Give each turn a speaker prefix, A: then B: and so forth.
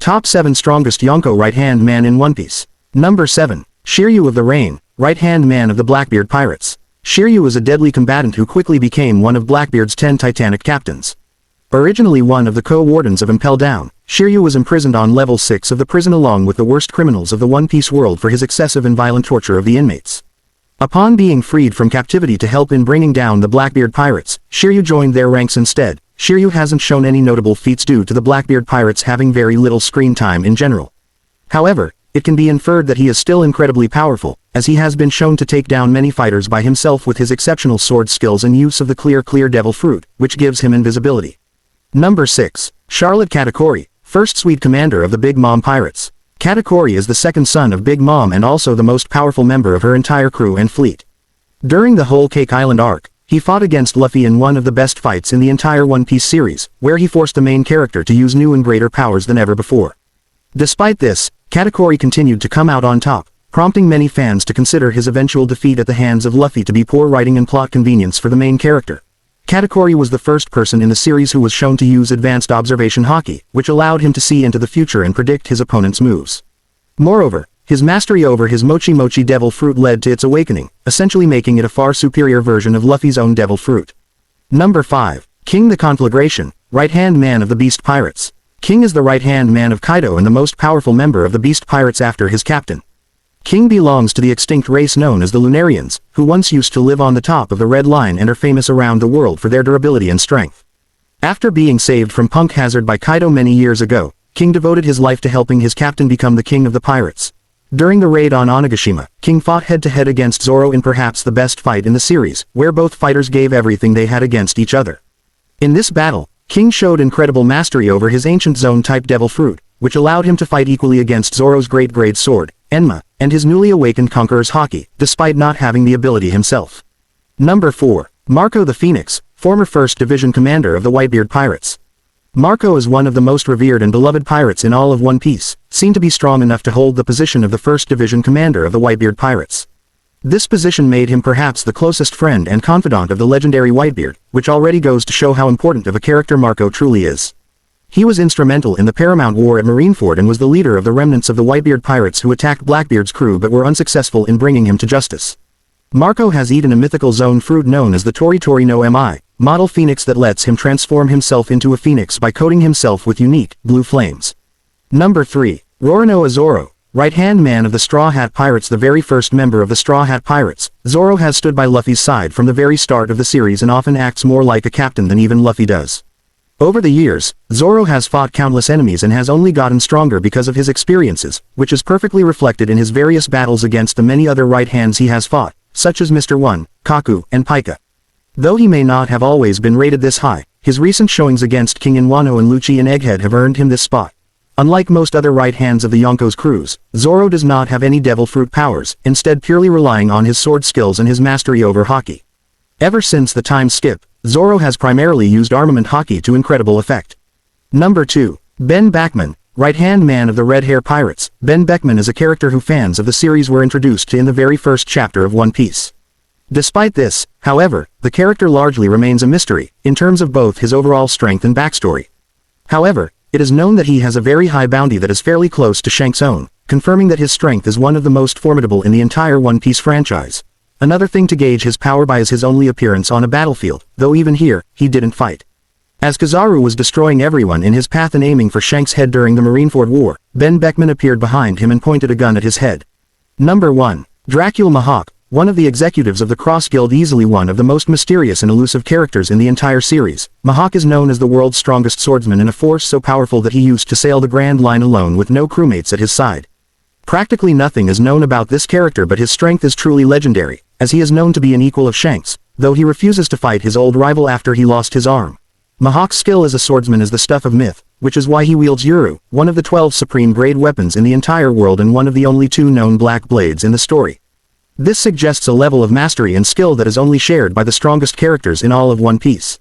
A: Top 7 Strongest Yonko Right-Hand Man in One Piece. Number 7. Shiryu of the Rain, right-hand man of the Blackbeard Pirates. Shiryu was a deadly combatant who quickly became one of Blackbeard's 10 Titanic captains. Originally one of the co-wardens of Impel Down, Shiryu was imprisoned on level 6 of the prison along with the worst criminals of the One Piece world for his excessive and violent torture of the inmates. Upon being freed from captivity to help in bringing down the Blackbeard Pirates, Shiryu joined their ranks instead. Shiryu hasn't shown any notable feats due to the Blackbeard Pirates having very little screen time in general. However, it can be inferred that he is still incredibly powerful, as he has been shown to take down many fighters by himself with his exceptional sword skills and use of the clear devil fruit, which gives him invisibility. Number 6. Charlotte Katakuri, first Swede commander of the Big Mom Pirates. Katakuri is the second son of Big Mom and also the most powerful member of her entire crew and fleet. During the whole Cake Island arc, he fought against Luffy in one of the best fights in the entire One Piece series, where he forced the main character to use new and greater powers than ever before. Despite this, Katakuri continued to come out on top, prompting many fans to consider his eventual defeat at the hands of Luffy to be poor writing and plot convenience for the main character. Katakuri was the first person in the series who was shown to use advanced observation haki, which allowed him to see into the future and predict his opponent's moves. Moreover, his mastery over his Mochi Mochi devil fruit led to its awakening, essentially making it a far superior version of Luffy's own devil fruit. Number 5. King the Conflagration, right-hand man of the Beast Pirates. King is the right-hand man of Kaido and the most powerful member of the Beast Pirates after his captain. King belongs to the extinct race known as the Lunarians, who once used to live on the top of the Red Line and are famous around the world for their durability and strength. After being saved from Punk Hazard by Kaido many years ago, King devoted his life to helping his captain become the king of the pirates. During the raid on Onigashima, King fought head-to-head against Zoro in perhaps the best fight in the series, where both fighters gave everything they had against each other. In this battle, King showed incredible mastery over his ancient zone-type devil fruit, which allowed him to fight equally against Zoro's great-grade sword, Enma, and his newly awakened Conqueror's haki, despite not having the ability himself. Number 4. Marco the Phoenix, former 1st Division commander of the Whitebeard Pirates. Marco is one of the most revered and beloved pirates in all of One Piece, seen to be strong enough to hold the position of the 1st Division commander of the Whitebeard Pirates. This position made him perhaps the closest friend and confidant of the legendary Whitebeard, which already goes to show how important of a character Marco truly is. He was instrumental in the Paramount War at Marineford and was the leader of the remnants of the Whitebeard Pirates who attacked Blackbeard's crew but were unsuccessful in bringing him to justice. Marco has eaten a mythical zone fruit known as the Tori Tori no Mi, model phoenix that lets him transform himself into a phoenix by coating himself with unique, blue flames. Number 3. Roronoa Zoro, right-hand man of the Straw Hat Pirates. The very first member of the Straw Hat Pirates, Zoro has stood by Luffy's side from the very start of the series and often acts more like a captain than even Luffy does. Over the years, Zoro has fought countless enemies and has only gotten stronger because of his experiences, which is perfectly reflected in his various battles against the many other right hands he has fought, such as Mr. One, Kaku, and Pika. Though he may not have always been rated this high, his recent showings against King Inwano and Lucci and Egghead have earned him this spot. Unlike most other right hands of the Yonko's crews, Zoro does not have any devil fruit powers, instead purely relying on his sword skills and his mastery over haki. Ever since the time skip, Zoro has primarily used armament haki to incredible effect. Number 2. Ben Beckman, right-hand man of the Red Hair Pirates. Ben Beckman is a character who fans of the series were introduced to in the very first chapter of One Piece. Despite this, however, the character largely remains a mystery, in terms of both his overall strength and backstory. However, it is known that he has a very high bounty that is fairly close to Shanks' own, confirming that his strength is one of the most formidable in the entire One Piece franchise. Another thing to gauge his power by is his only appearance on a battlefield, though even here, he didn't fight. As Kizaru was destroying everyone in his path and aiming for Shanks' head during the Marineford War, Ben Beckman appeared behind him and pointed a gun at his head. Number 1. Dracula Mihawk, one of the executives of the Cross Guild, easily one of the most mysterious and elusive characters in the entire series. Mihawk is known as the world's strongest swordsman and a force so powerful that he used to sail the Grand Line alone with no crewmates at his side. Practically nothing is known about this character, but his strength is truly legendary, as he is known to be an equal of Shanks, though he refuses to fight his old rival after he lost his arm. Mihawk's skill as a swordsman is the stuff of myth, which is why he wields Yuru, one of the 12 supreme grade weapons in the entire world and one of the only 2 known black blades in the story. This suggests a level of mastery and skill that is only shared by the strongest characters in all of One Piece.